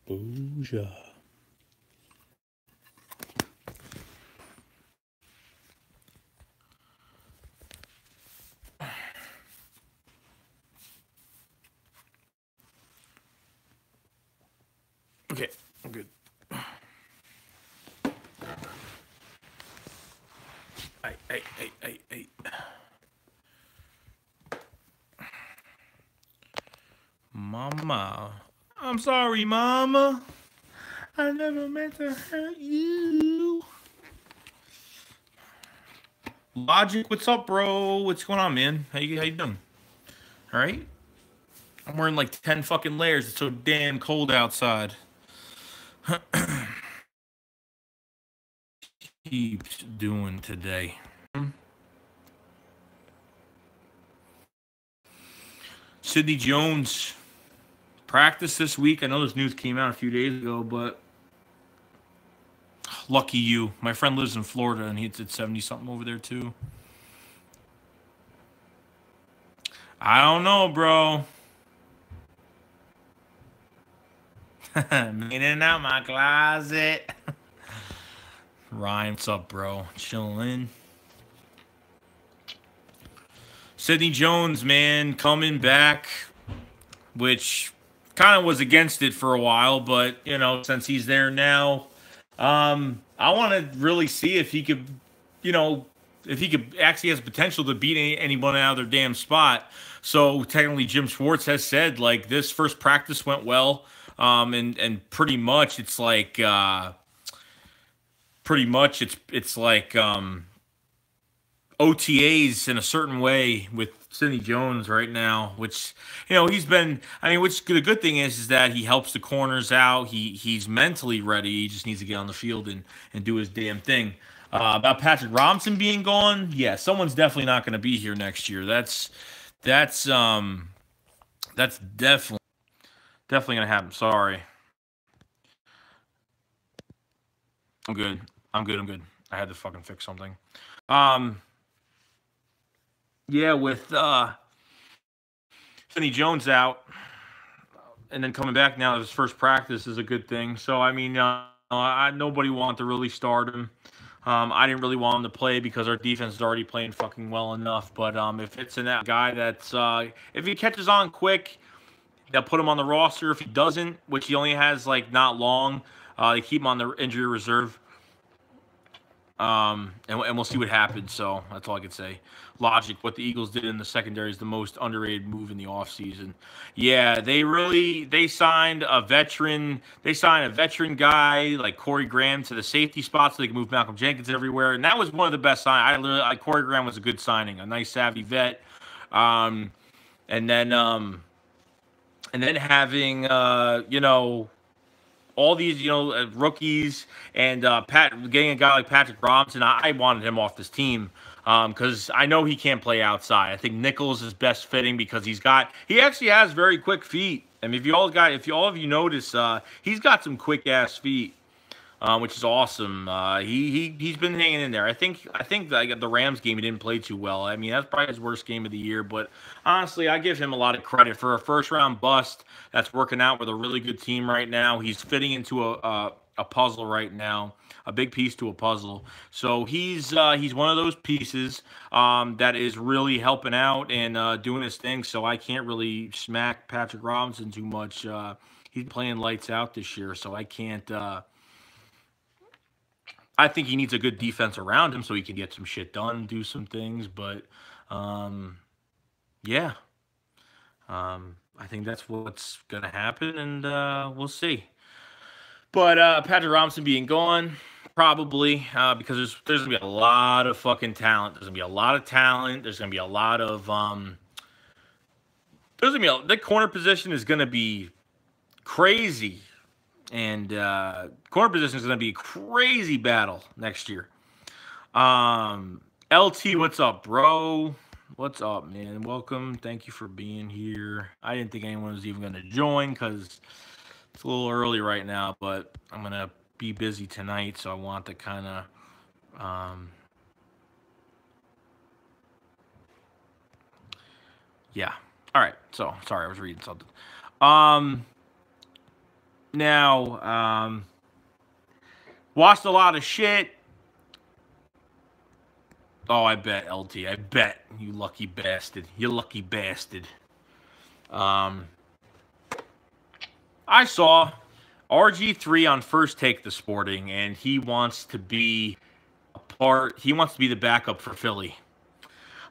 Booyah. Okay, I'm good. Hey. Mama. I'm sorry, Mama. I never meant to hurt you. Logic, what's up, bro? What's going on, man? How you doing? All right. I'm wearing like 10 fucking layers. It's so damn cold outside. Keeps doing today. Sidney Jones practice this week. I know this news came out a few days ago, but lucky you. My friend lives in Florida, and it's at 70 something over there too. I don't know, bro. In and out my closet. Ryan, what's up, bro? Chilling. Sidney Jones, man, coming back, which kind of was against it for a while, but you know, since he's there now, I want to really see if he could, you know, if he could actually has potential to beat anyone out of their damn spot. So technically, Jim Schwartz has said like this first practice went well, and pretty much it's like OTAs in a certain way with Sidney Jones right now, which you know he's been. I mean, which the good thing is that he helps the corners out. He's mentally ready. He just needs to get on the field and do his damn thing. About Patrick Robinson being gone, yeah, someone's definitely not going to be here next year. That's that's definitely going to happen. Sorry, I'm good. I'm good. I had to fucking fix something. Um, yeah, with Sidney Jones out, and then coming back now, his first practice is a good thing. So I mean, nobody wanted to really start him. I didn't really want him to play because our defense is already playing fucking well enough. But if it's in that guy that's if he catches on quick, they'll put him on the roster. If he doesn't, which he only has like not long, they keep him on the injury reserve. And we'll see what happens. So that's all I could say. Logic, what the Eagles did in the secondary is the most underrated move in the offseason. Yeah, they signed a veteran. They signed a veteran guy like Corey Graham to the safety spot so they can move Malcolm Jenkins everywhere. And that was one of the best signs. Corey Graham was a good signing, a nice savvy vet. Um, and then having all these, rookies and getting a guy like Patrick Robinson. I wanted him off this team because I know he can't play outside. I think Nichols is best fitting because he actually has very quick feet. I mean, if all of you notice, he's got some quick ass feet. Which is awesome. He's been hanging in there. I think like the Rams game he didn't play too well. I mean that's probably his worst game of the year. But honestly, I give him a lot of credit for a first round bust that's working out with a really good team right now. He's fitting into a puzzle right now, a big piece to a puzzle. So he's one of those pieces that is really helping out and doing his thing. So I can't really smack Patrick Robinson too much. He's playing lights out this year, so I can't. I think he needs a good defense around him so he can get some shit done, do some things. But um, yeah, I think that's what's gonna happen, and we'll see. But Patrick Robinson being gone, probably because there's gonna be a lot of fucking talent. There's gonna be a lot of talent. There's gonna be a lot of the corner position is gonna be crazy. And corner position is going to be a crazy battle next year. LT, what's up, bro? What's up, man? Welcome. Thank you for being here. I didn't think anyone was even going to join because it's a little early right now, but I'm going to be busy tonight, so I want to kind of. Yeah. All right. So, sorry, I was reading something. Um, Now, watched a lot of shit. Oh, I bet, LT. I bet. You lucky bastard. You lucky bastard. Um, I saw RG3 on First Take the Sporting, and he wants to be he wants to be the backup for Philly.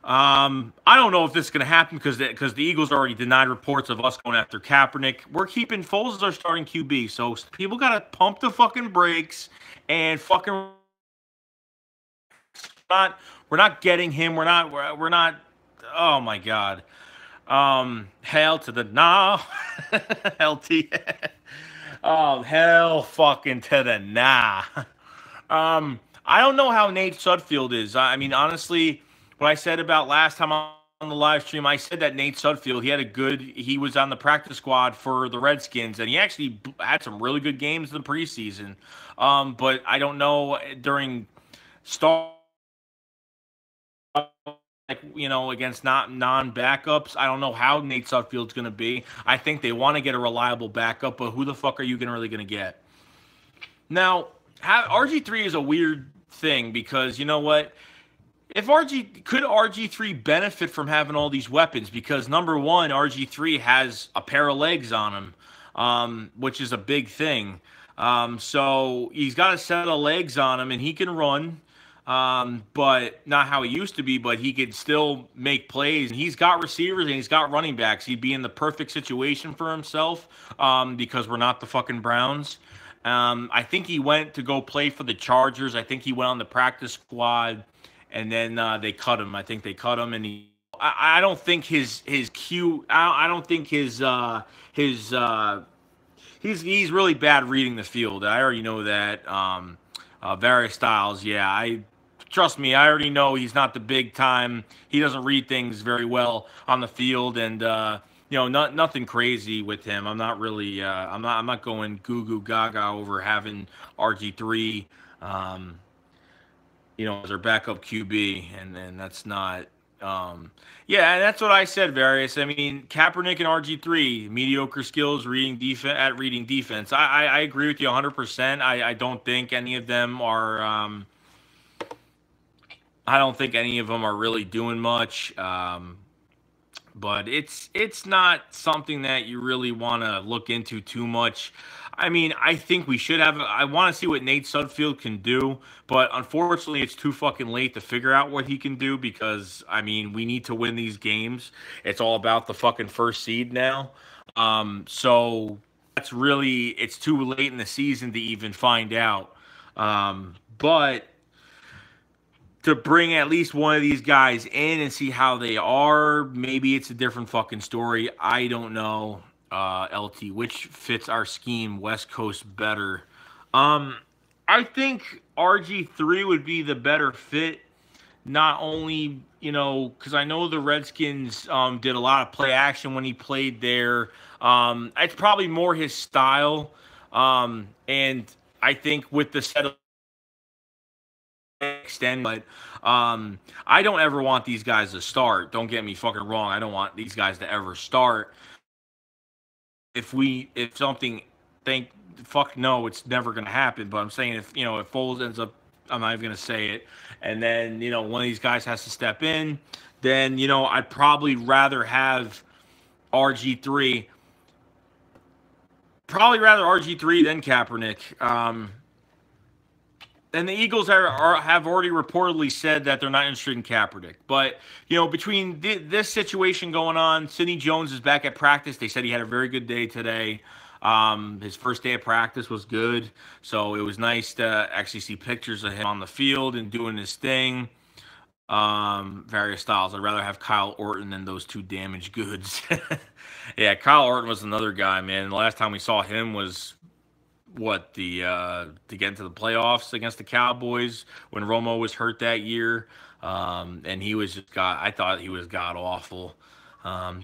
I don't know if this is going to happen because the Eagles already denied reports of us going after Kaepernick. We're keeping Foles as our starting QB, so people got to pump the fucking brakes and fucking we're not getting him. We're not. Oh my god. Hell to the nah. LT. Hell fucking to the nah. I don't know how Nate Sudfeld is. I mean, honestly, what I said about last time on the live stream, I said that Nate Sudfeld, he was on the practice squad for the Redskins, and he actually had some really good games in the preseason. But I don't know during start, against non-backups. I don't know how Nate Sudfeld's going to be. I think they want to get a reliable backup, but who the fuck are you really going to get? Now, RG3 is a weird thing because you know what? Could RG3 benefit from having all these weapons? Because number one, RG3 has a pair of legs on him, which is a big thing. So he's got a set of legs on him, and he can run, but not how he used to be. But he could still make plays. And he's got receivers and he's got running backs. He'd be in the perfect situation for himself because we're not the fucking Browns. I think he went to go play for the Chargers. I think he went on the practice squad. And then they cut him. I think they cut him, and I don't think his cue. I don't think he's really bad reading the field. I already know that. Various styles, yeah. Trust me. I already know he's not the big time. He doesn't read things very well on the field, and nothing crazy with him. I'm not really. I'm not going goo goo gaga over having RG3. As our backup QB, and that's not, and that's what I said, Various. I mean, Kaepernick and RG3, mediocre skills reading defense. I agree with you 100%. I don't think any of them are, really doing much. But it's not something that you really want to look into too much. I mean, I think we should have. I want to see what Nate Sudfeld can do, but unfortunately, it's too fucking late to figure out what he can do because I mean, we need to win these games. It's all about the fucking first seed now. So it's too late in the season to even find out. But to bring at least one of these guys in and see how they are, maybe it's a different fucking story. I don't know. LT, which fits our scheme West Coast better? I think RG3 would be the better fit. Not only, because I know the Redskins did a lot of play action when he played there. It's probably more his style. And I think with the set of extend, but I don't ever want these guys to start. Don't get me fucking wrong. I don't want these guys to ever start. If fuck no, it's never gonna happen. But I'm saying if Foles ends up, I'm not even gonna say it, and then one of these guys has to step in, then I'd probably rather have RG3. Probably rather RG3 than Kaepernick. And the Eagles have already reportedly said that they're not interested in Kaepernick. But, between this situation going on, Sidney Jones is back at practice. They said he had a very good day today. His first day of practice was good. So it was nice to actually see pictures of him on the field and doing his thing. Various styles. I'd rather have Kyle Orton than those two damaged goods. Yeah, Kyle Orton was another guy, man. The last time we saw him was to get into the playoffs against the Cowboys when Romo was hurt that year. And he was I thought he was god awful.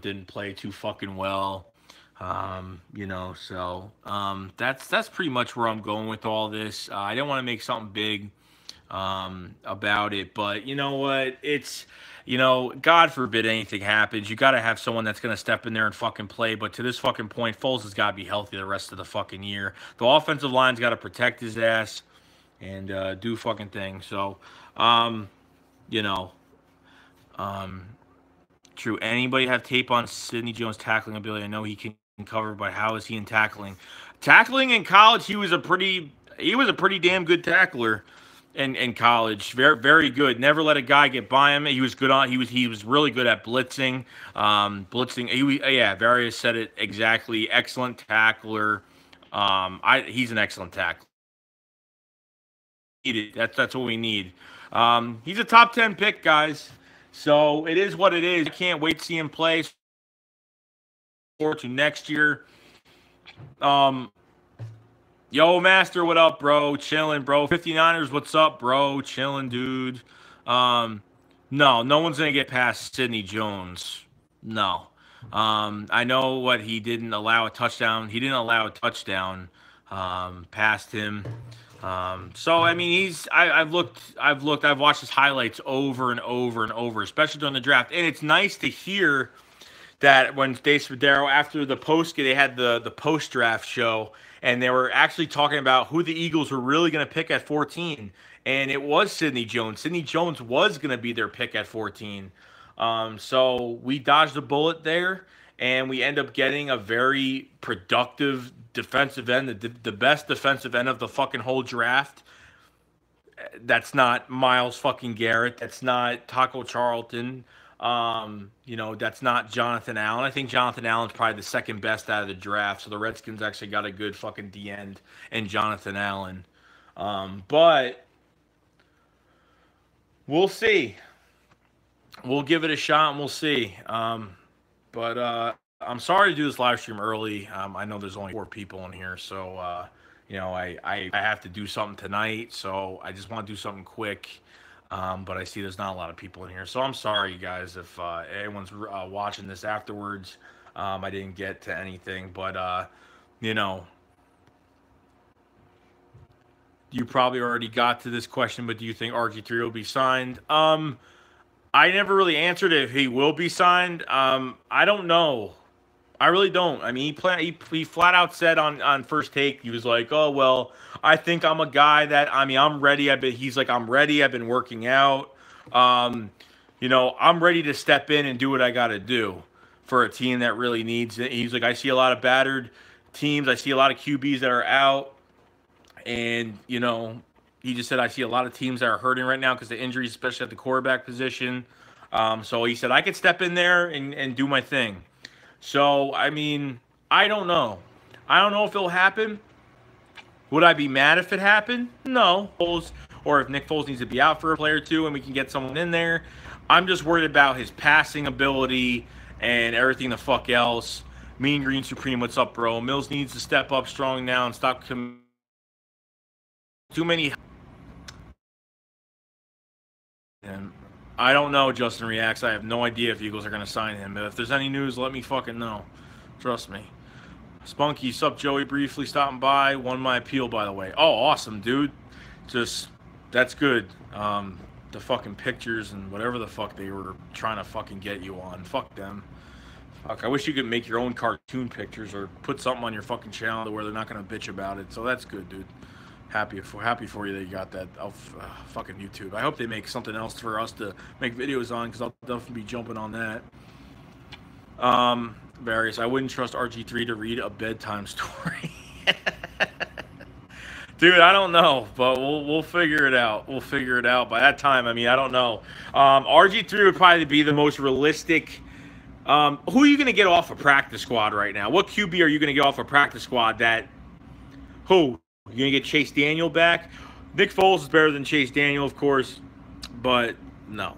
Didn't play too fucking well. So that's pretty much where I'm going with all this. I didn't want to make something big. about it. But you know what? God forbid anything happens. You got to have someone that's going to step in there and fucking play. But to this fucking point, Foles has got to be healthy the rest of the fucking year. The offensive line's got to protect his ass and do fucking things. So, you know, um, true. Anybody have tape on Sidney Jones' tackling ability? I know he can cover, but how is he in tackling? Tackling in college, he was a pretty damn good tackler in college. Very very good. Never let a guy get by him. He was good on. He was really good at blitzing. Blitzing. Various said it exactly. Excellent tackler. He's an excellent tackler. That's what we need. He's a top 10 pick, guys. So it is what it is. I can't wait to see him play. Forward to next year. Yo, Master, what up, bro? Chilling, bro. 59ers, what's up, bro? Chilling, dude. No one's going to get past Sidney Jones. No. I know what he didn't allow a touchdown. He didn't allow a touchdown past him. So I mean, I've watched his highlights over and over and over, especially during the draft. And it's nice to hear that when Dave Spadaro, after the they had the post draft show, and they were actually talking about who the Eagles were really going to pick at 14, and it was Sidney Jones. Sidney Jones was going to be their pick at 14. So we dodged a bullet there, and we end up getting a very productive defensive end, the best defensive end of the fucking whole draft. That's not Myles fucking Garrett. That's not Taco Charlton. That's not Jonathan Allen. I think Jonathan Allen's probably the second best out of the draft. So the Redskins actually got a good fucking D end and Jonathan Allen. But we'll see. We'll give it a shot and we'll see. But I'm sorry to do this live stream early. I know there's only 4 people in here, so I have to do something tonight. So I just want to do something quick. But I see there's not a lot of people in here, so I'm sorry, you guys, if anyone's watching this afterwards. I didn't get to anything, but you probably already got to this question. But do you think RG3 will be signed? I never really answered if he will be signed. I don't know. I really don't. I mean, he flat out said on First Take, he was like, "Oh well, I think I'm a guy that I'm ready. He's like, I'm ready. I've been working out. I'm ready to step in and do what I got to do for a team that really needs it." He's like, "I see a lot of battered teams. I see a lot of QBs that are out, and he just said I see a lot of teams that are hurting right now because of injuries, especially at the quarterback position. So he said I could step in there and do my thing." So, I mean, I don't know. I don't know if it'll happen. Would I be mad if it happened? No. Or if Nick Foles needs to be out for a play or two and we can get someone in there. I'm just worried about his passing ability and everything the fuck else. Mean Green Supreme, what's up, bro? Mills needs to step up strong now and stop too many. And I don't know, Justin Reacts. I have no idea if Eagles are going to sign him. But if there's any news, let me fucking know. Trust me. Spunky, sup, Joey? Briefly stopping by. Won my appeal, by the way. Oh, awesome, dude. That's good. The fucking pictures and whatever the fuck they were trying to fucking get you on. Fuck them. Fuck, I wish you could make your own cartoon pictures or put something on your fucking channel to where they're not going to bitch about it. So that's good, dude. Happy for you that you got that fucking YouTube. I hope they make something else for us to make videos on because I'll definitely be jumping on that. Various. I wouldn't trust RG3 to read a bedtime story. Dude, I don't know, but we'll figure it out. We'll figure it out. By that time, I mean, I don't know. RG3 would probably be the most realistic. Who are you going to get off a practice squad right now? What QB are you going to get off a practice squad who? You're going to get Chase Daniel back? Nick Foles is better than Chase Daniel, of course, but no.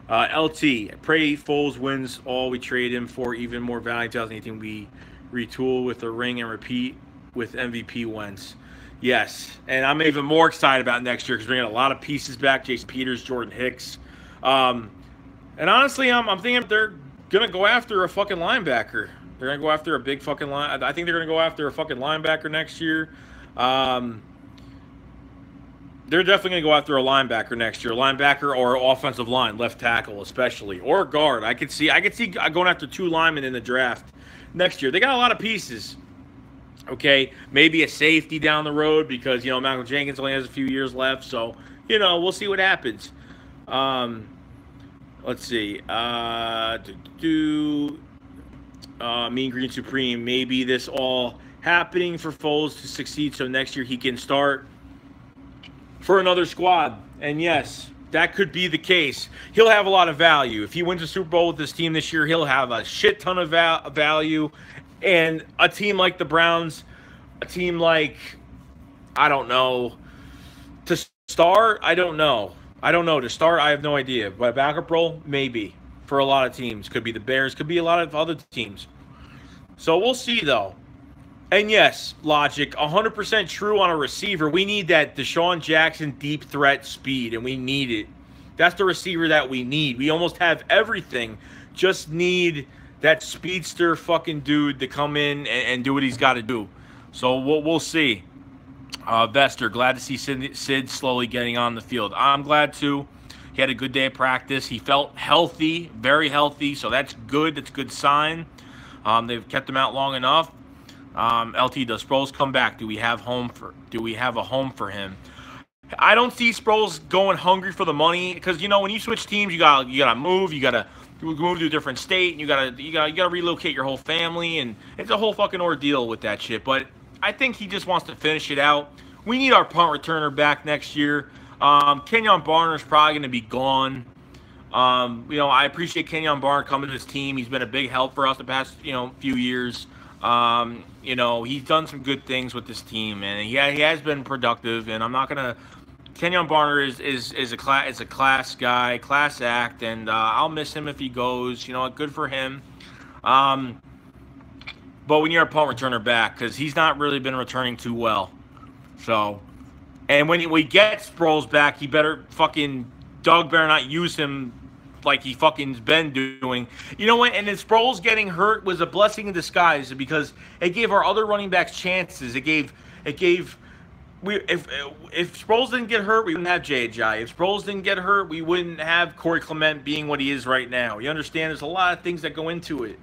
LT, pray Foles wins all we trade him for, even more value. 2018, we retool with a ring and repeat with MVP Wentz. Yes, and I'm even more excited about next year because we're going to get a lot of pieces back. Jason Peters, Jordan Hicks. And honestly, I'm thinking they're going to go after a fucking linebacker. They're going to go after a big fucking line. I think they're going to go after a fucking linebacker next year. They're they're definitely going to go after a linebacker next year, linebacker or offensive line, left tackle especially, or guard. I could see going after 2 linemen in the draft next year. They got a lot of pieces. Okay, maybe a safety down the road because Malcolm Jenkins only has a few years left, so we'll see what happens. Let's see. Mean Green Supreme. Maybe this all happening for Foles to succeed, so next year he can start for another squad. And yes, that could be the case. He'll have a lot of value. If he wins a Super Bowl with this team this year, he'll have a shit ton of value. And a team like the Browns, a team like, I don't know, to start, I don't know. To start, I have no idea. But backup role, maybe. For a lot of teams. Could be the Bears, could be a lot of other teams. So we'll see, though. And yes, logic, 100% true on a receiver. We need that Deshaun Jackson deep threat speed, and we need it. That's the receiver that we need. We almost have everything. Just need that speedster fucking dude to come in and do what he's got to do. So we'll see. Vester, glad to see Sid slowly getting on the field. I'm glad too. He had a good day of practice. He felt healthy, very healthy, so that's good. That's a good sign. They've kept him out long enough. LT, does Sproles come back? Do we have a home for him? I don't see Sproles going hungry for the money because when you switch teams, you gotta move, you gotta move to a different state, and you gotta relocate your whole family, and it's a whole fucking ordeal with that shit. But I think he just wants to finish it out. We need our punt returner back next year. Kenyon Barner's probably going to be gone. I appreciate Kenyon Barner coming to his team. He's been a big help for us the past, few years. He's done some good things with this team, and he has been productive. And I'm not gonna. Kenyon Barner is a class guy, class act, and I'll miss him if he goes. Good for him. But we need our punt returner back because he's not really been returning too well. So. And when we get Sproles back, Doug better not use him like he fucking's been doing. You know what? And then Sproles getting hurt was a blessing in disguise because it gave our other running backs chances. If Sproles didn't get hurt, we wouldn't have J.J. If Sproles didn't get hurt, we wouldn't have Corey Clement being what he is right now. You understand? There's a lot of things that go into it.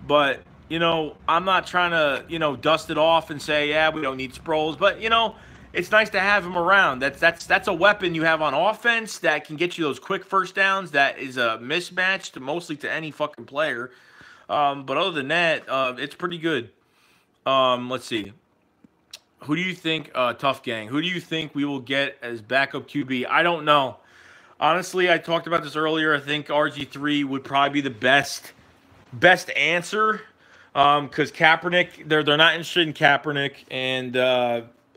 But, I'm not trying to, dust it off and say, yeah, we don't need Sproles. But, it's nice to have him around. That's a weapon you have on offense that can get you those quick first downs. That is a mismatch mostly to any fucking player. But other than that, it's pretty good. Let's see. Who do you think, Tough Gang, who do you think we will get as backup QB? I don't know. Honestly, I talked about this earlier. I think RG3 would probably be the best answer. Because Kaepernick, they're not interested in Kaepernick, and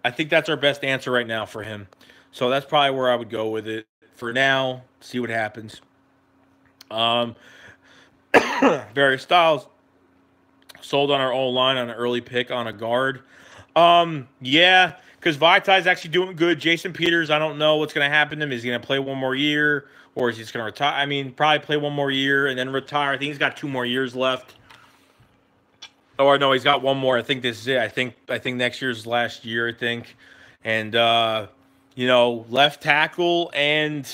I think that's our best answer right now for him. So that's probably where I would go with it for now. See what happens. Various styles. Sold on our old line on an early pick on a guard. Yeah, because Vitai's actually doing good. Jason Peters, I don't know what's going to happen to him. Is he going to play one more year, or is he just going to retire? I mean, probably play one more year and then retire. I think he's got 2 more years left. Or no, he's got 1 more. I think this is it. I think next year's last year, I think. And left tackle and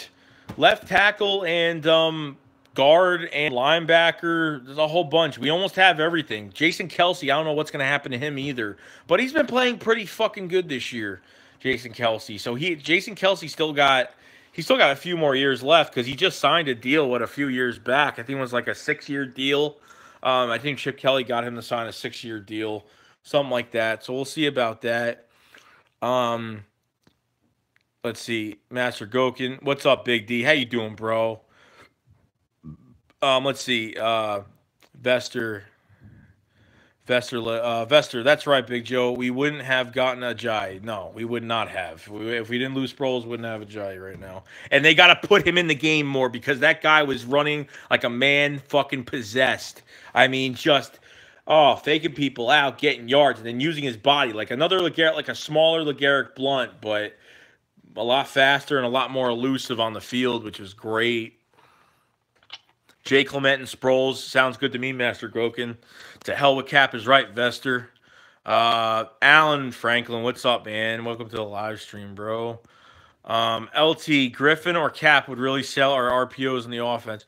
guard and linebacker. There's a whole bunch. We almost have everything. Jason Kelsey, I don't know what's going to happen to him either. But he's been playing pretty fucking good this year, Jason Kelsey. So Jason Kelsey still got a few more years left because he just signed a deal a few years back. I think it was like a 6-year deal. I think Chip Kelly got him to sign a 6-year deal, something like that. So we'll see about that. Let's see. Master Gokin. What's up, Big D? How you doing, bro? Let's see. Vester, that's right, Big Joe. We wouldn't have gotten Ajayi. No, we would not have. If we didn't lose Sproles, we wouldn't have Ajayi right now. And they got to put him in the game more because that guy was running like a man fucking possessed. I mean, just faking people out, getting yards, and then using his body like another LeGarrette, like a smaller LeGarrette Blount, but a lot faster and a lot more elusive on the field, which was great. Jay Clement and Sproles sounds good to me, Master Gokin. To hell with Cap is right, Vester. Alan Franklin, what's up, man? Welcome to the live stream, bro. LT, Griffin or Cap would really sell our RPOs in the offense.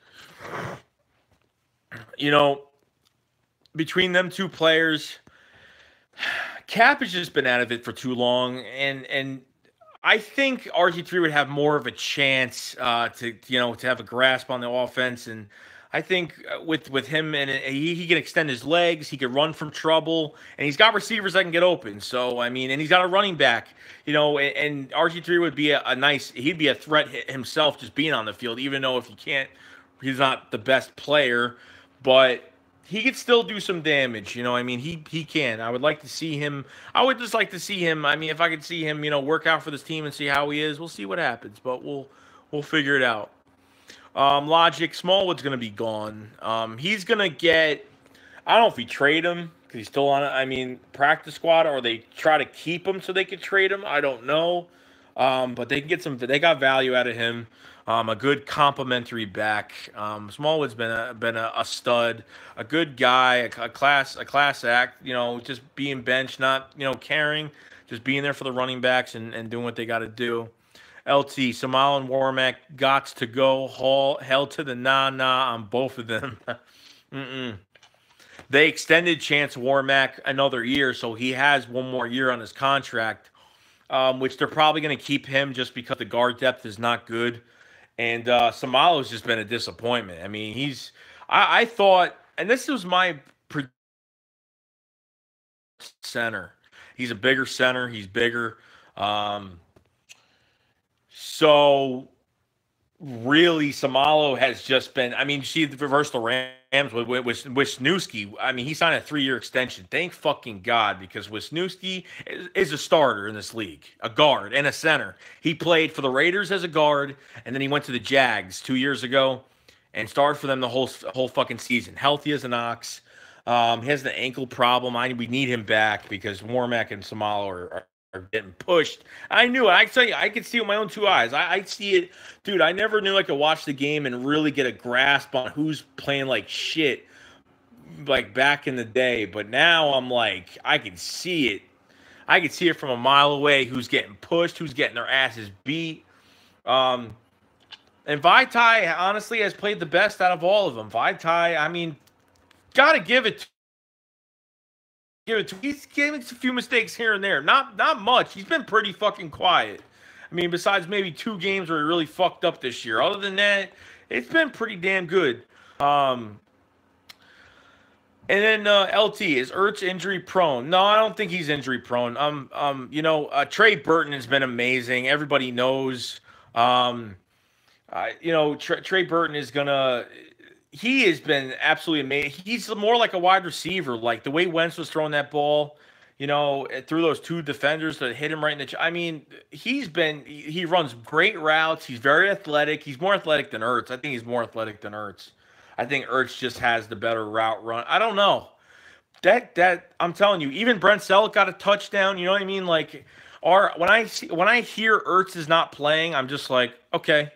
You know, between them two players, Cap has just been out of it for too long, and I think RG3 would have more of a chance to have a grasp on the offense, and I think with him and he can extend his legs, he can run from trouble, and he's got receivers that can get open. So I mean, and he's got a running back, and RG3 would be a nice, he'd be a threat himself just being on the field, even though if he can't, he's not the best player, but he could still do some damage. I mean, he can. I would like to see him. I would just like to see him. I mean, if I could see him, work out for this team and see how he is, we'll see what happens. But we'll figure it out. Logic, Smallwood's gonna be gone. He's gonna get. I don't know if we trade him because he's still on. I mean, practice squad, or they try to keep him so they could trade him. I don't know. But they can get some. They got value out of him. A good complimentary back. Smallwood's been a stud, a good guy, a class act. Just being benched, not caring, just being there for the running backs and doing what they got to do. LT, Samal and Warmack gots to go. Hell to the nah on both of them. They extended Chance Warmack another year, so he has one more year on his contract, which they're probably going to keep him just because the guard depth is not good. And Samalo's just been a disappointment. I mean, I thought, and this was my center. He's a bigger center. He's bigger. So really, Samalo has just been. I mean, she reversed the Rams with Wisniewski. I mean, he signed a 3-year extension. Thank fucking God, because Wisniewski is a starter in this league, a guard and a center. He played for the Raiders as a guard, and then he went to the Jags 2 years ago and started for them the whole fucking season. Healthy as an ox. He has the ankle problem. We need him back because Warmack and Samalo are getting pushed. I knew it. I tell you, I could see it with my own 2 eyes. I see it. Dude, I never knew I could watch the game and really get a grasp on who's playing like shit like back in the day. But now I'm like, I can see it. I can see it from a mile away who's getting pushed, who's getting their asses beat. And Vaitai, honestly, has played the best out of all of them. Vaitai, I mean, got to give it to he's getting a few mistakes here and there. Not much. He's been pretty fucking quiet. I mean, besides maybe 2 games where he really fucked up this year. Other than that, it's been pretty damn good. And then LT, is Ertz injury prone? No, I don't think he's injury prone. Trey Burton has been amazing. Everybody knows. Trey Burton is gonna. He has been absolutely amazing. He's more like a wide receiver, like the way Wentz was throwing that ball, through those 2 defenders that hit him right in the. I mean, he runs great routes. He's very athletic. He's more athletic than Ertz. I think he's more athletic than Ertz. I think Ertz just has the better route run. I don't know. That I'm telling you, even Brent Selleck got a touchdown. You know what I mean? Like, when I hear Ertz is not playing, I'm just like, okay.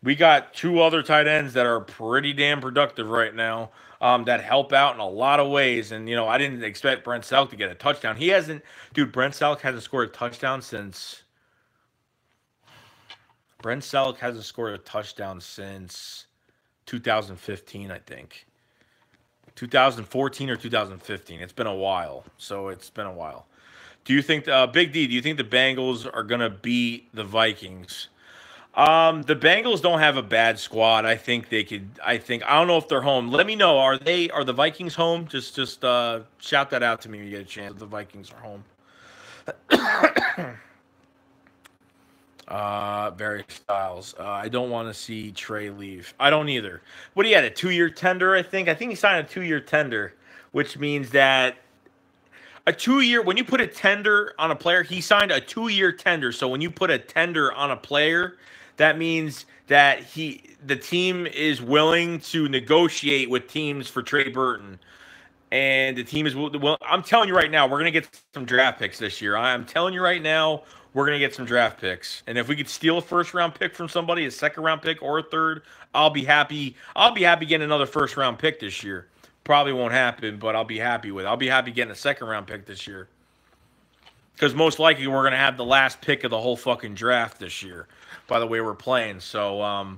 We got 2 other tight ends that are pretty damn productive right now, that help out in a lot of ways. And, I didn't expect Brent Selleck to get a touchdown. Brent Selleck hasn't scored a touchdown since 2015, I think. 2014 or 2015. It's been a while. Do you think, Big D, do you think the Bengals are going to beat the Vikings? The Bengals don't have a bad squad. I think they could. I don't know if they're home. Let me know. Are the Vikings home? Just shout that out to me when you get a chance. The Vikings are home. Barry Styles. I don't want to see Trey leave. I don't either. What, he had a 2-year tender, I think he signed a 2-year tender, which means that a 2-year, when you put a tender on a player, he signed a 2-year tender. So when you put a tender on a player, that means that the team is willing to negotiate with teams for Trey Burton. And the team is well. I'm telling you right now, we're going to get some draft picks this year. I'm telling you right now, we're going to get some draft picks. And if we could steal a 1st-round pick from somebody, a 2nd-round pick or a 3rd, I'll be happy. I'll be happy getting another 1st-round pick this year. Probably won't happen, but I'll be happy with it. I'll be happy getting a 2nd-round pick this year. because most likely we're gonna have the last pick of the whole fucking draft this year. By the way we're playing, so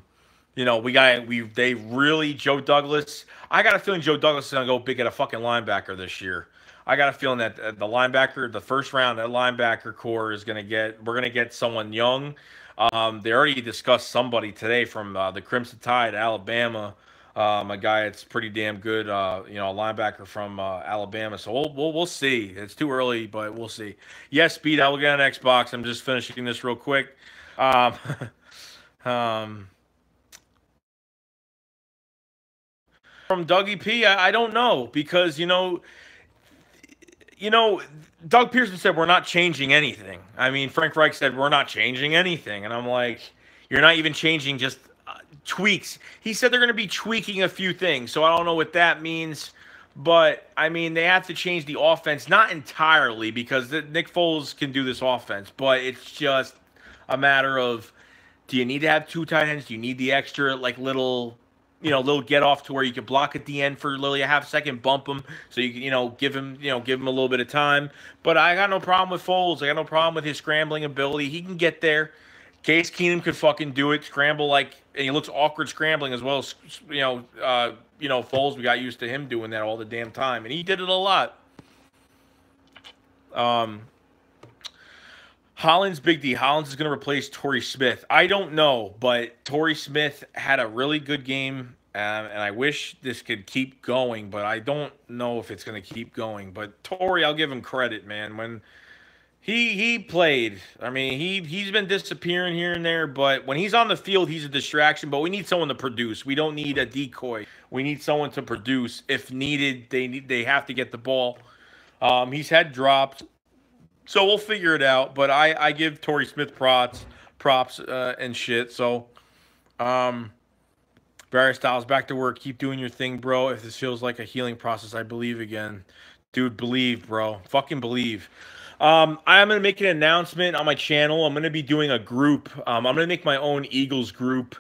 they really Joe Douglas. I got a feeling Joe Douglas is gonna go big at a fucking linebacker this year. I got a feeling that the linebacker, the first round, that linebacker core is gonna get. We're gonna get someone young. They already discussed somebody today from the Crimson Tide, Alabama. A guy that's pretty damn good. A linebacker from Alabama. So we'll see. It's too early, but we'll see. Yes, Speed. I will get an Xbox. I'm just finishing this real quick. Um, um, from Dougie P, I don't know because Doug Pearson said we're not changing anything. I mean, Frank Reich said we're not changing anything, and I'm like, you're not even changing just tweaks. He said they're going to be tweaking a few things, so I don't know what that means. But I mean, they have to change the offense, not entirely because Nick Foles can do this offense, but it's just a matter of, do you need to have two tight ends? Do you need the extra little get off to where you can block at the end for literally a half second, bump him so you can give him a little bit of time. But I got no problem with Foles. I got no problem with his scrambling ability. He can get there. Case Keenum could fucking do it, scramble and he looks awkward scrambling as well as Foles. We got used to him doing that all the damn time, and he did it a lot. Hollins, Big D. Hollins is going to replace Torrey Smith. I don't know, but Torrey Smith had a really good game, and I wish this could keep going, but I don't know if it's going to keep going. But Torrey, I'll give him credit, man. When he played, I mean, he's been disappearing here and there, but when he's on the field, he's a distraction. But we need someone to produce. We don't need a decoy. We need someone to produce. If needed, they have to get the ball. He's had drops. So we'll figure it out, but I give Torrey Smith props and shit. So, Barry Styles, back to work. Keep doing your thing, bro. If this feels like a healing process, I believe again. Dude, believe, bro. Fucking believe. I'm going to make an announcement on my channel. I'm going to be doing a group. I'm going to make my own Eagles group.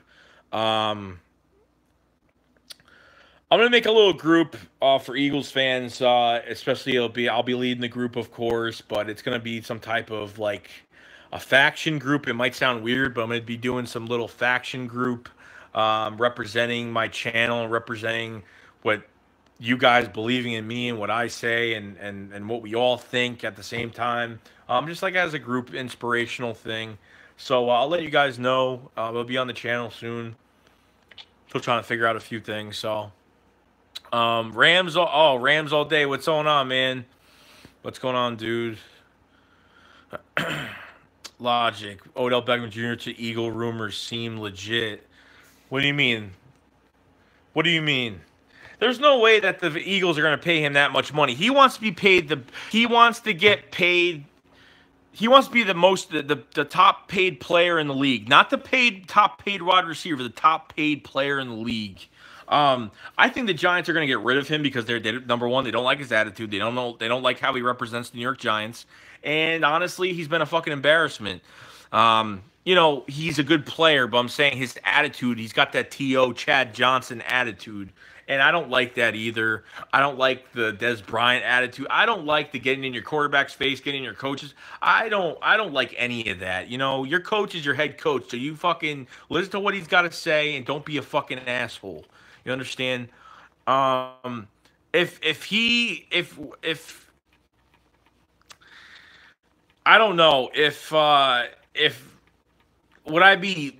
I'm gonna make a little group for Eagles fans. Especially I'll be leading the group, of course, but it's gonna be some type of like a faction group. It might sound weird, but I'm gonna be doing some little faction group, representing my channel and representing what you guys believing in me and what I say and what we all think at the same time. Just like as a group inspirational thing. So I'll let you guys know. It'll be on the channel soon. Still trying to figure out a few things. So. Rams all day. What's going on, man? What's going on, dude? Logic. Odell Beckham Jr. to Eagle rumors seem legit. What do you mean? What do you mean? There's no way that the Eagles are going to pay him that much money. He wants to be paid he wants to get paid. He wants to be the top paid player in the league, not the top paid wide receiver, the top paid player in the league. I think the Giants are going to get rid of him because they're number one, they don't like his attitude. They don't like how he represents the New York Giants. And honestly, he's been a fucking embarrassment. He's a good player, but I'm saying his attitude, he's got that T.O. Chad Johnson attitude. And I don't like that either. I don't like the Des Bryant attitude. I don't like the getting in your quarterback's face, getting in your coaches. I don't like any of that. Your coach is your head coach, so you fucking listen to what he's got to say and don't be a fucking asshole. You understand? If I don't know if would I be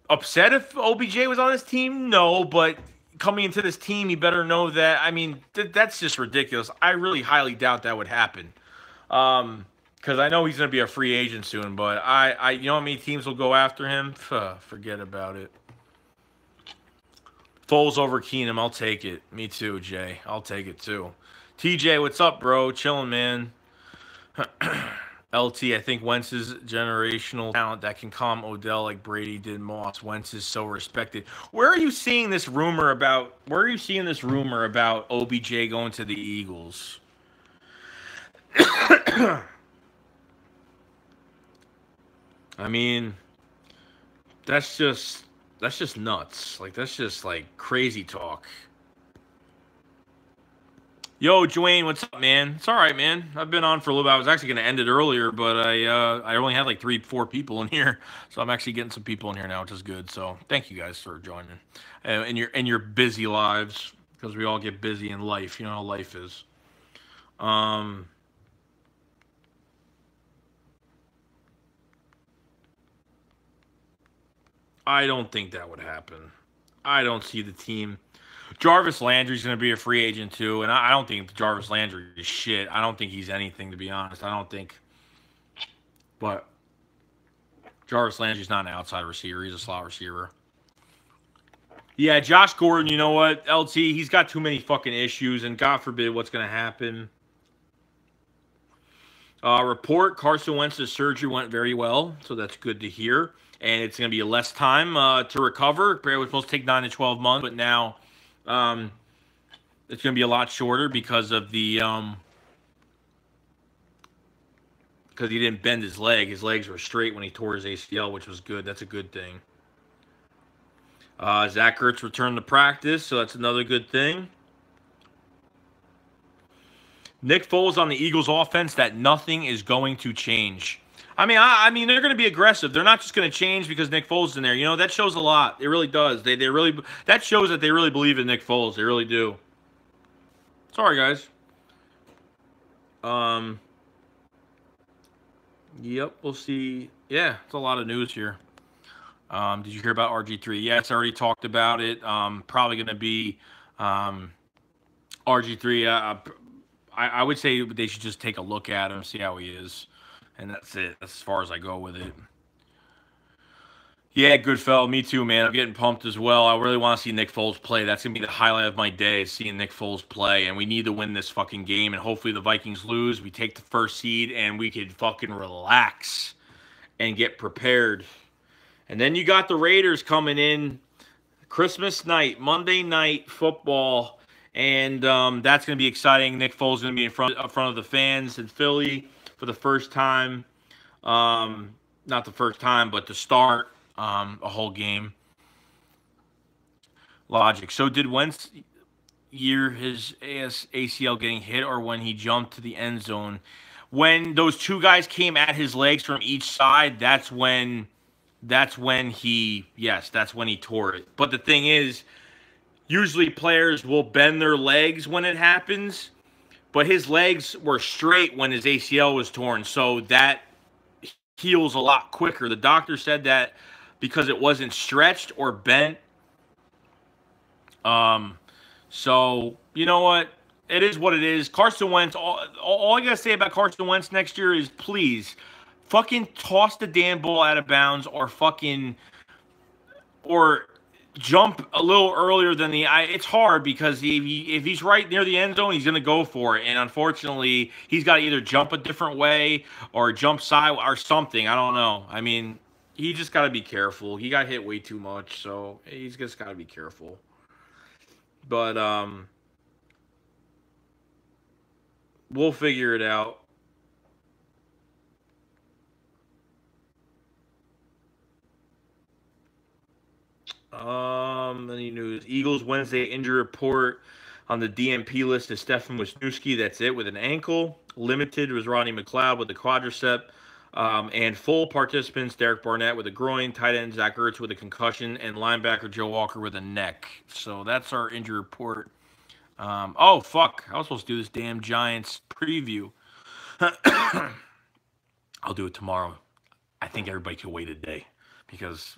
upset if OBJ was on this team? No, but coming into this team, you better know that. I mean, that's just ridiculous. I really highly doubt that would happen. Because I know he's going to be a free agent soon, but you know how many teams will go after him? Forget about it. Foles over Keenum, I'll take it. Me too, Jay. I'll take it too. TJ, what's up, bro? Chilling, man. LT, I think Wentz is generational talent that can calm Odell like Brady did Moss. Wentz is so respected. Where are you seeing this rumor about OBJ going to the Eagles? I mean, that's just nuts. Like, that's just like crazy talk. Yo, Dwayne, what's up, man? It's all right, man. I've been on for a little bit. I was actually going to end it earlier, but I only had like 3, 4 people in here, so I'm actually getting some people in here now, which is good. So thank you guys for joining in your busy lives, because we all get busy in life. You know how life is. Um, I don't think that would happen. I don't see the team. Jarvis Landry's going to be a free agent too, and I don't think Jarvis Landry is shit. I don't think he's anything, to be honest. I don't think. But Jarvis Landry's not an outside receiver. He's a slot receiver. Yeah, Josh Gordon, you know what? LT, he's got too many fucking issues, and God forbid what's going to happen. Report, Carson Wentz's surgery went very well, so that's good to hear. And it's going to be less time to recover. It was supposed to take 9 to 12 months, but now it's going to be a lot shorter because of the because he didn't bend his leg. His legs were straight when he tore his ACL, which was good. That's a good thing. Zach Ertz returned to practice, so that's another good thing. Nick Foles on the Eagles offense, that nothing is going to change. I mean, they're going to be aggressive. They're not just going to change because Nick Foles is in there. You know, that shows a lot. It really does. They really, that shows that they really believe in Nick Foles. They really do. Sorry, guys. Yep, we'll see. Yeah, it's a lot of news here. Did you hear about RG3? Yes, I already talked about it. Probably going to be RG3. I would say they should just take a look at him, see how he is. And that's it. That's as far as I go with it. Yeah, good fella. Me too, man. I'm getting pumped as well. I really want to see Nick Foles play. That's going to be the highlight of my day, is seeing Nick Foles play. And we need to win this fucking game. And hopefully the Vikings lose. We take the first seed and we could fucking relax and get prepared. And then you got the Raiders coming in Christmas night, Monday night football. And that's going to be exciting. Nick Foles is going to be up front of the fans in Philly for the first time. Not the first time, but to start a whole game. Logic. So did Wentz his ACL getting hit, or when he jumped to the end zone? When those two guys came at his legs from each side, that's when he tore it. But the thing is, usually players will bend their legs when it happens, but his legs were straight when his ACL was torn, so that heals a lot quicker. The doctor said that because it wasn't stretched or bent. So, you know what? It is what it is. Carson Wentz, all I got to say about Carson Wentz next year is, please, fucking toss the damn ball out of bounds, or jump a little earlier than it's hard, because if he's right near the end zone, he's going to go for it. And unfortunately, he's got to either jump a different way or jump side or something. I don't know. I mean, he just got to be careful. He got hit way too much, so he's just got to be careful. But we'll figure it out. Any news? Eagles Wednesday injury report on the DNP list is Stefan Wisniewski. That's it, with an ankle. Limited was Rodney McLeod with the quadricep. And full participants, Derek Barnett with a groin, tight end Zach Ertz with a concussion, and linebacker Joe Walker with a neck. So that's our injury report. Oh, fuck. I was supposed to do this damn Giants preview. I'll do it tomorrow. I think everybody can wait a day, because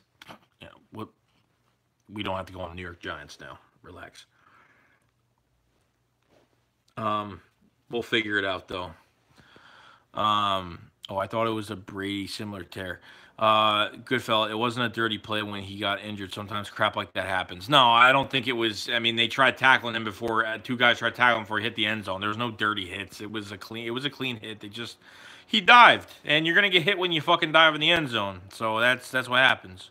we don't have to go on the New York Giants now. Relax. We'll figure it out, though. Oh, I thought it was a Brady similar tear. Good fella. It wasn't a dirty play when he got injured. Sometimes crap like that happens. No, I don't think it was. I mean, they tried tackling him before. Two guys tried tackling him before he hit the end zone. There was no dirty hits. It was a clean hit. He dived, and you're gonna get hit when you fucking dive in the end zone. So that's what happens.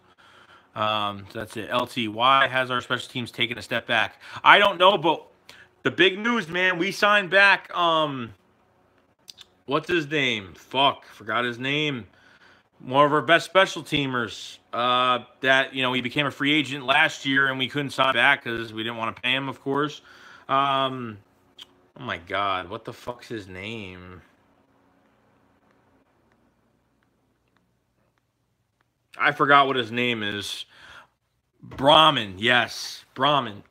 That's it. LT, why has our special teams taken a step back? I don't know, but the big news, man, we signed back. What's his name? Fuck, forgot his name. One of our best special teamers. He became a free agent last year, and we couldn't sign back because we didn't want to pay him, of course. Oh my God, what the fuck's his name? I forgot what his name is. Brahmin, yes, Brahmin.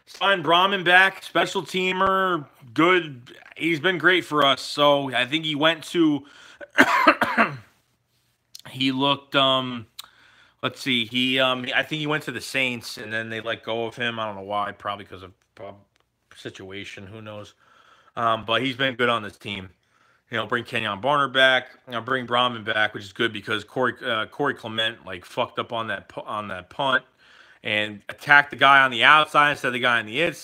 Sign Brahmin back, special teamer, good. He's been great for us. So I think he went to. He looked. Let's see. I think he went to the Saints, and then they let go of him. I don't know why. Probably because of situation. Who knows? But he's been good on this team. Bring Kenyon Barner back. Bring Brahmin back, which is good because Corey Clement like fucked up on that punt and attacked the guy on the outside instead of the guy on the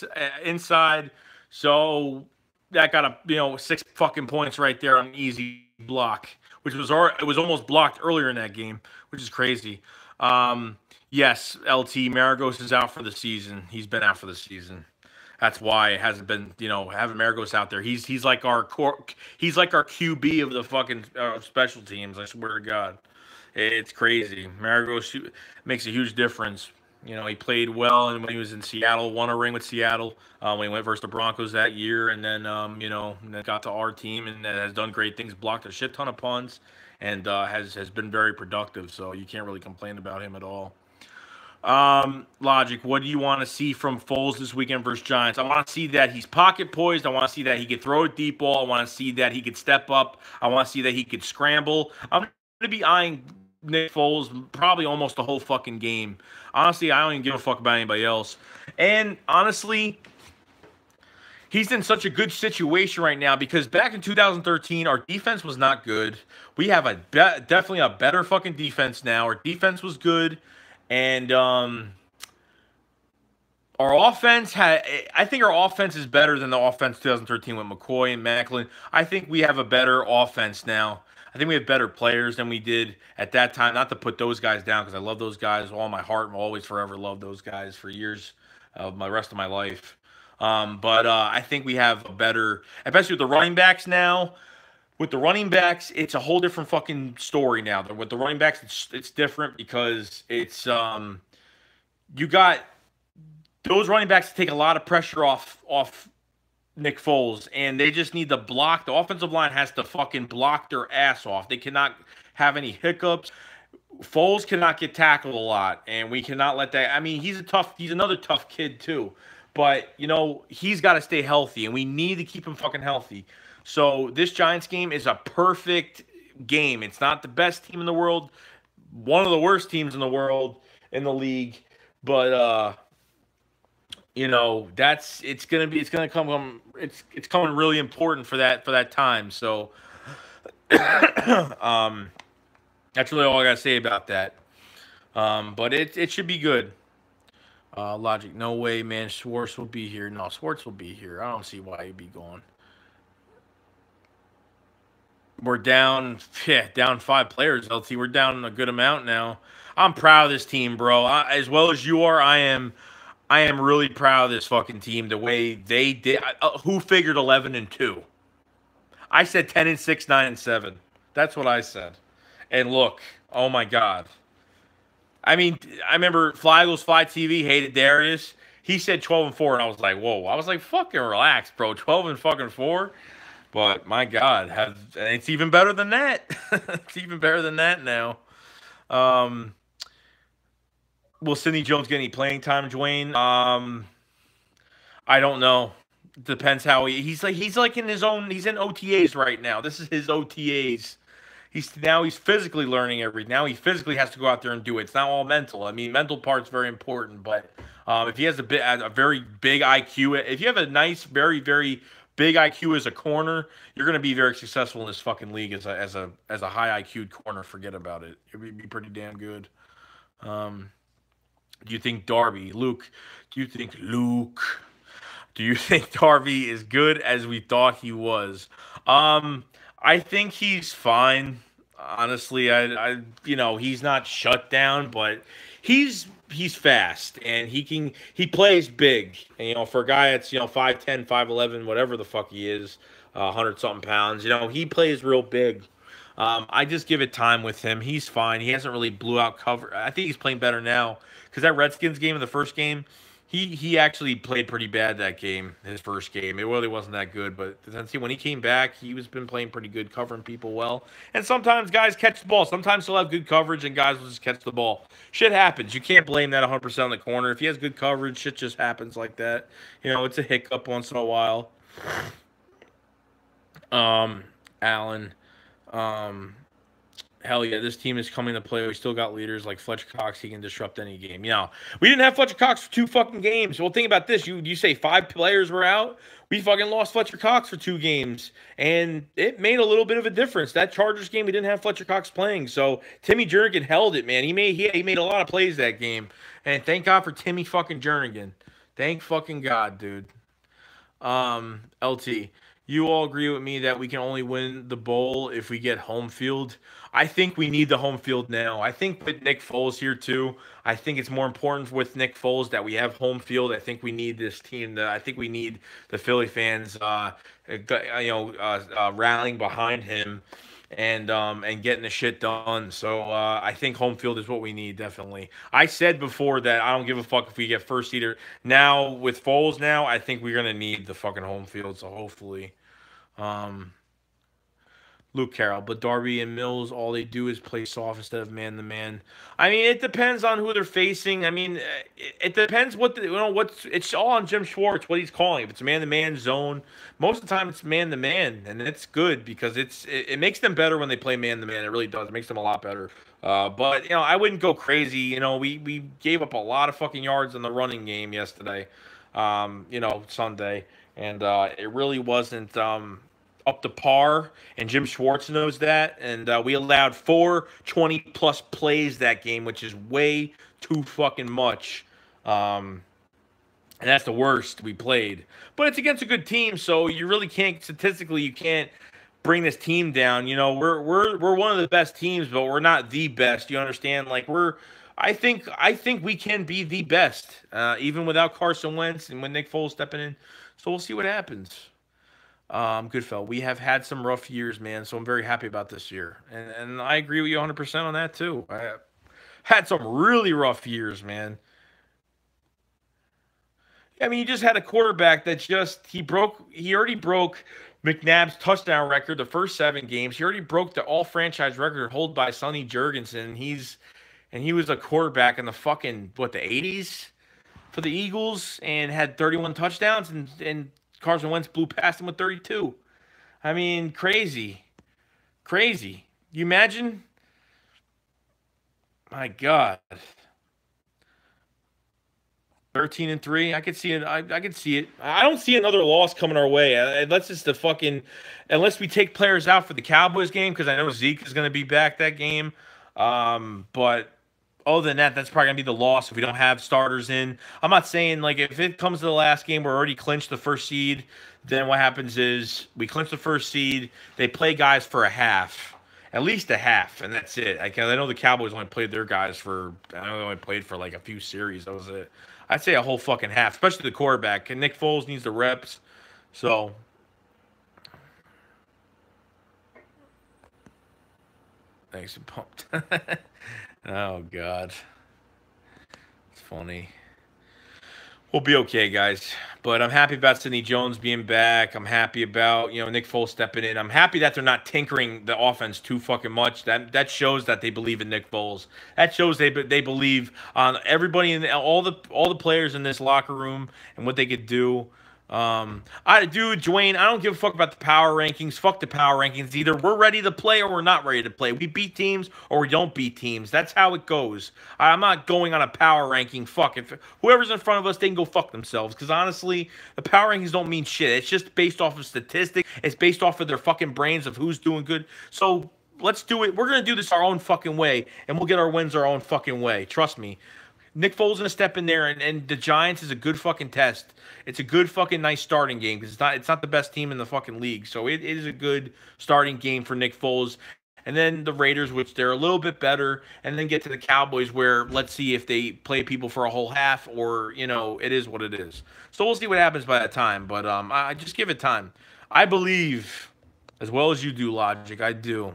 inside. So that got 6 fucking points right there on an easy block, which was it was almost blocked earlier in that game, which is crazy. Yes, LT Maragos is out for the season. He's been out for the season. That's why it hasn't been, having Maragos out there. He's like our he's like our QB of the fucking special teams. I swear to God, it's crazy. Maragos makes a huge difference. He played well, and when he was in Seattle, won a ring with Seattle when he went versus the Broncos that year, and then and then got to our team and has done great things, blocked a shit ton of punts, and has been very productive. So you can't really complain about him at all. Logic, what do you want to see from Foles this weekend versus Giants? I want to see that he's pocket poised. I want to see that he could throw a deep ball. I want to see that he could step up. I want to see that he could scramble. I'm going to be eyeing Nick Foles probably almost the whole fucking game. Honestly, I don't even give a fuck about anybody else. And honestly, he's in such a good situation right now because back in 2013, our defense was not good. We have definitely a better fucking defense now. Our defense was good. And our offense I think our offense is better than the offense 2013 with McCoy and Macklin. I think we have a better offense now. I think we have better players than we did at that time. Not to put those guys down because I love those guys with all my heart and will always forever love those guys for years of my rest of my life. But I think we have a better, especially with the running backs now. With the running backs, it's a whole different fucking story now. With the running backs, it's different because it's you got those running backs to take a lot of pressure off Nick Foles, and they just need to block. The offensive line has to fucking block their ass off. They cannot have any hiccups. Foles cannot get tackled a lot, and we cannot let that. I mean, he's another tough kid too, but he's got to stay healthy, and we need to keep him fucking healthy. So this Giants game is a perfect game. It's not the best team in the world, one of the worst teams in the world in the league, but it's coming really important for that time. So that's really all I gotta say about that. But it should be good. Logic, no way, man. Schwartz will be here. No, Schwartz will be here. I don't see why he'd be gone. We're down 5 players, LT. We're down a good amount now. I'm proud of this team, bro. As well as you are, I am really proud of this fucking team. The way they did. Who figured 11-2? I said 10-6, 9-7. That's what I said. And look, oh my God. I mean, I remember Fly TV hated Darius. He said 12-4, and I was like, whoa. I was like, fucking relax, bro. 12-4. But my God, it's even better than that. It's even better than that now. Will Sidney Jones get any playing time, Dwayne? I don't know. Depends how he's like in his own. He's in OTAs right now. This is his OTAs. He's physically learning everything. Now he physically has to go out there and do it. It's not all mental. I mean, mental part's very important, but if he has a very big IQ, if you have a nice, very, very big IQ as a corner, you're going to be very successful in this fucking league as a high IQ corner. Forget about it. It would be pretty damn good. Do you think Luke? Do you think Darby is good as we thought he was? I think he's fine. Honestly, he's not shut down, but he's fast and he plays big. And, for a guy that's 5'10", 5'11", whatever the fuck he is, 100-something pounds, he plays real big. I just give it time with him. He's fine. He hasn't really blew out cover. I think he's playing better now because that Redskins game in the first game, He actually played pretty bad that game, his first game. It really wasn't that good, but then see when he came back, he was been playing pretty good, covering people well. And sometimes guys catch the ball. Sometimes he'll have good coverage, and guys will just catch the ball. Shit happens. You can't blame that 100% on the corner. If he has good coverage, shit just happens like that. You know, it's a hiccup once in a while. Allen. Um, Hell yeah, this team is coming to play. We still got leaders like Fletcher Cox. He can disrupt any game. You know, we didn't have Fletcher Cox for 2 fucking games. Well, think about this. You say 5 players were out. We fucking lost Fletcher Cox for 2 games, and it made a little bit of a difference. That Chargers game, we didn't have Fletcher Cox playing, so Timmy Jernigan held it, man. He made a lot of plays that game, and thank God for Timmy fucking Jernigan. Thank fucking God, dude. LT, you all agree with me that we can only win the bowl if we get home field. I think we need the home field now. I think with Nick Foles here too, I think it's more important with Nick Foles that we have home field. I think we need this team. I think we need the Philly fans, rallying behind him and getting the shit done. So I think home field is what we need, definitely. I said before that I don't give a fuck if we get first seeder. Now with Foles, I think we're gonna need the fucking home field. So hopefully. Luke Carroll, but Darby and Mills, all they do is play soft instead of man to man. I mean, it depends on who they're facing. I mean, it depends it's all on Jim Schwartz what he's calling. If it's man to man zone, most of the time it's man to man, and it's good because it makes them better when they play man to man. It really does. It makes them a lot better. But I wouldn't go crazy. We gave up a lot of fucking yards in the running game yesterday. Sunday, and it really wasn't up to par, and Jim Schwartz knows that. And we allowed 4 20-plus plays that game, which is way too fucking much. And that's the worst we played. But it's against a good team, so you really can't, statistically, you can't bring this team down. We're one of the best teams, but we're not the best. You understand? I think we can be the best, even without Carson Wentz and when Nick Foles stepping in. So we'll see what happens. Goodfell, we have had some rough years, man, so I'm very happy about this year. And I agree with you 100% on that, too. I had some really rough years, man. I mean, you just had a quarterback that he already broke McNabb's touchdown record the first 7 games. He already broke the all-franchise record held by Sonny Jurgensen. He was a quarterback in the fucking, the 80s for the Eagles and had 31 touchdowns, and Carson Wentz blew past him with 32. I mean, crazy. Crazy. You imagine? My God. 13-3. I could see it. I could see it. I don't see another loss coming our way. Unless we take players out for the Cowboys game, because I know Zeke is going to be back that game. But other than that, that's probably going to be the loss if we don't have starters in. I'm not saying, if it comes to the last game, we're already clinched the first seed, then what happens is we clinch the first seed, they play guys for a half, at least a half, and that's it. I know the Cowboys only played their guys they only played for, a few series. That was it. I'd say a whole fucking half, especially the quarterback. And Nick Foles needs the reps, so... Thanks, pumped. Oh, God. It's funny. We'll be okay, guys. But I'm happy about Sidney Jones being back. I'm happy about, Nick Foles stepping in. I'm happy that they're not tinkering the offense too fucking much. That shows that they believe in Nick Foles. That shows they believe on everybody, all the players in this locker room and what they could do. Dwayne, I don't give a fuck about the power rankings. Fuck the power rankings. Either we're ready to play or we're not ready to play. We beat teams or we don't beat teams. That's how it goes. I'm not going on a power ranking. Fuck. If whoever's in front of us, they can go fuck themselves. Because honestly, the power rankings don't mean shit. It's just based off of statistics. It's based off of their fucking brains of who's doing good. So let's do it. We're going to do this our own fucking way. And we'll get our wins our own fucking way. Trust me. Nick Foles is going to step in there, and the Giants is a good fucking test. It's a good fucking nice starting game because it's not the best team in the fucking league. So it is a good starting game for Nick Foles. And then the Raiders, which they're a little bit better, and then get to the Cowboys where let's see if they play people for a whole half or, it is what it is. So we'll see what happens by that time. But I just give it time. I believe, as well as you do, Logic, I do.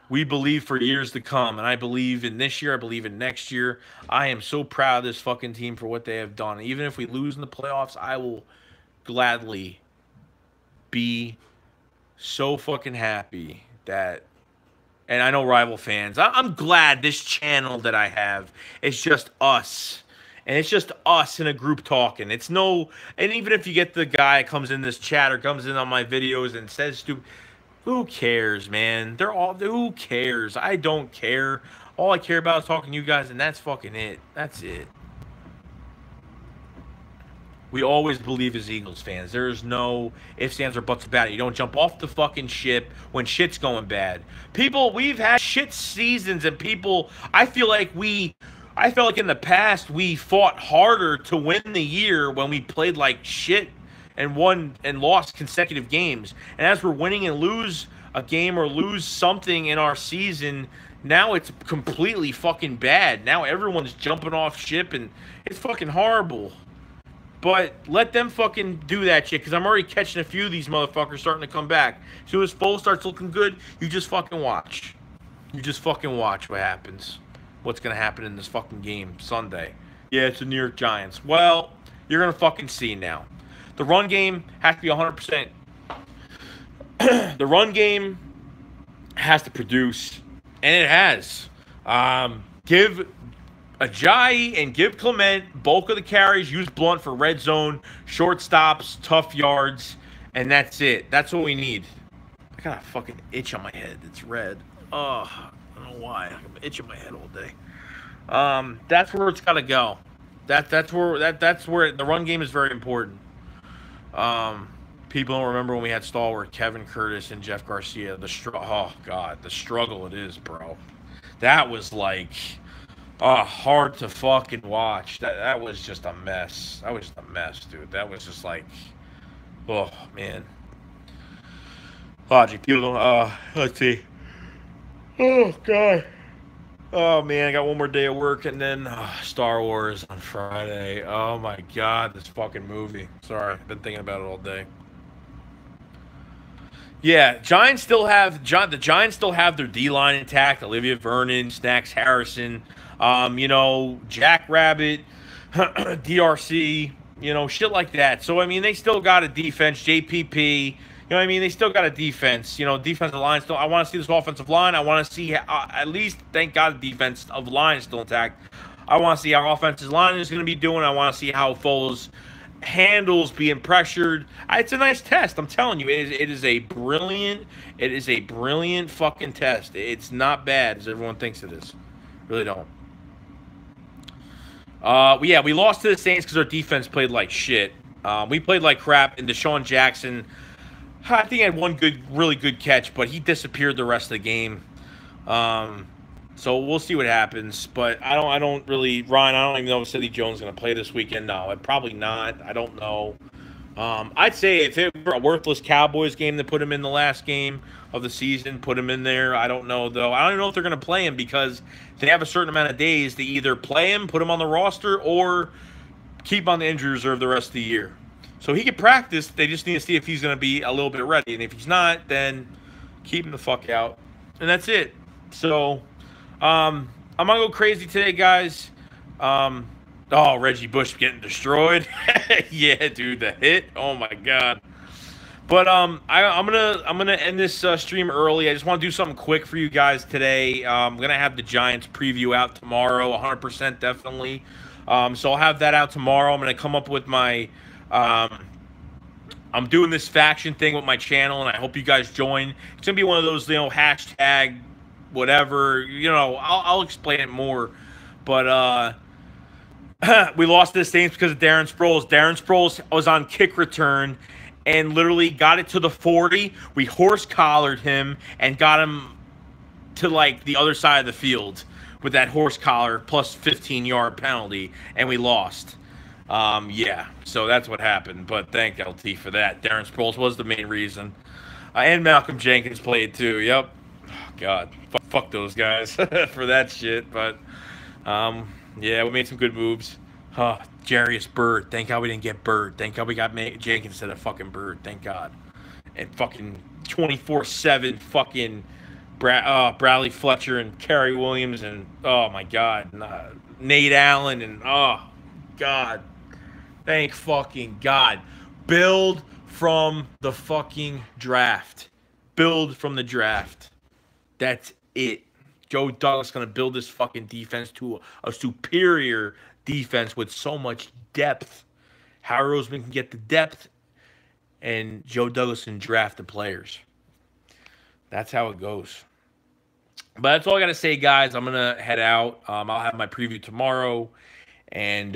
We believe for years to come, and I believe in this year. I believe in next year. I am so proud of this fucking team for what they have done. Even if we lose in the playoffs, I will gladly be so fucking happy that. And I know rival fans. I'm glad this channel that I have is just us. And it's just us in a group talking. It's no, and even if you get the guy that comes in this chat or comes in on my videos and says stupid, who cares, man? Who cares? I don't care. All I care about is talking to you guys, and that's fucking it. That's it. We always believe as Eagles fans. There's no ifs, ands, or buts about it. You don't jump off the fucking ship when shit's going bad. People, we've had shit seasons, and people, I felt like in the past we fought harder to win the year when we played like shit and won and lost consecutive games. And as we're winning and lose a game or lose something in our season, now it's completely fucking bad. Now everyone's jumping off ship, and it's fucking horrible. But let them fucking do that shit, because I'm already catching a few of these motherfuckers starting to come back. As soon as Foles starts looking good, you just fucking watch. You just fucking watch what happens. What's going to happen in this fucking game Sunday. Yeah, it's the New York Giants. Well, you're going to fucking see now. The run game has to be 100%. The run game has to produce, and it has. Give Ajayi and give Clement bulk of the carries. Use Blunt for red zone, short stops, tough yards, and that's it. That's what we need. I got a fucking itch on my head. It's red. Oh, I don't know why. I'm itching my head all day. That's where it's got to go. That's where the run game is very important. People don't remember when we had stalwart Kevin Curtis and Jeff Garcia. Oh God, the struggle it is, bro. That was like. Hard to fucking watch. That was just a mess. That was just a mess, dude. That was just like, oh man. Logic, people. Let's see. Oh God. Oh man, I got one more day of work, and then Star Wars on Friday. Oh my God, this fucking movie. Sorry, I've been thinking about it all day. Yeah, the Giants still have their D-line intact. Olivia Vernon, Snacks Harrison. Jack Rabbit, DRC, shit like that. So, I mean, they still got a defense, JPP, they still got a defense, defensive line still. I want to see this offensive line. I want to see, at least, thank God, the defensive line is still intact. I want to see how offensive line is going to be doing. I want to see how Foles handles being pressured. It's a nice test. I'm telling you, it is a brilliant fucking test. It's not bad as everyone thinks it is. Really don't. We lost to the Saints because our defense played like shit. We played like crap, and Deshaun Jackson, I think he had one really good catch, but he disappeared the rest of the game. So we'll see what happens. But Ryan, I don't even know if Sidney Jones is going to play this weekend. No, probably not. I don't know. I'd say if it were a worthless Cowboys game to put him in the last game of the season, put him in there. I don't know, though. I don't even know if they're going to play him because they have a certain amount of days to either play him, put him on the roster, or keep him on the injury reserve the rest of the year. So he can practice. They just need to see if he's going to be a little bit ready. And if he's not, then keep him the fuck out. And that's it. So I'm going to go crazy today, guys. Reggie Bush getting destroyed. Yeah, dude, the hit. Oh, my God. But I'm gonna end this stream early. I just want to do something quick for you guys today. I'm gonna have the Giants preview out tomorrow, 100% definitely. So I'll have that out tomorrow. I'm gonna come up with my. I'm doing this faction thing with my channel, and I hope you guys join. It's gonna be one of those, hashtag whatever. I'll explain it more. But we lost to the Saints because of Darren Sproles. Darren Sproles was on kick return and literally got it to the 40. We horse-collared him and got him to, the other side of the field with that horse collar plus 15-yard penalty, and we lost. Yeah, so that's what happened. But thank LT for that. Darren Sproles was the main reason. And Malcolm Jenkins played too. Yep. Oh, God. Fuck those guys for that shit. But, yeah, we made some good moves. Jarius Bird. Thank God we didn't get Bird. Thank God we got Jenkins instead of fucking Bird. Thank God. And fucking 24/7 fucking Bradley Fletcher and Kerry Williams and oh my God, Nate Allen and oh God, thank fucking God. Build from the fucking draft. Build from the draft. That's it. Joe Douglas going to build this fucking defense to a superior defense with so much depth. Howard Roseman can get the depth, and Joe Douglas can draft the players. That's how it goes. But that's all I got to say, guys. I'm going to head out. I'll have my preview tomorrow. And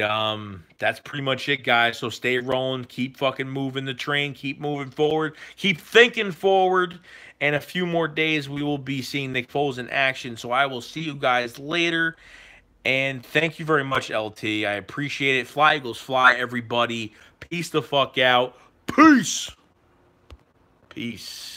that's pretty much it, guys. So stay rolling. Keep fucking moving the train. Keep moving forward. Keep thinking forward. And a few more days, we will be seeing Nick Foles in action. So I will see you guys later. And thank you very much, LT. I appreciate it. Fly, Eagles, fly, everybody. Peace the fuck out. Peace. Peace.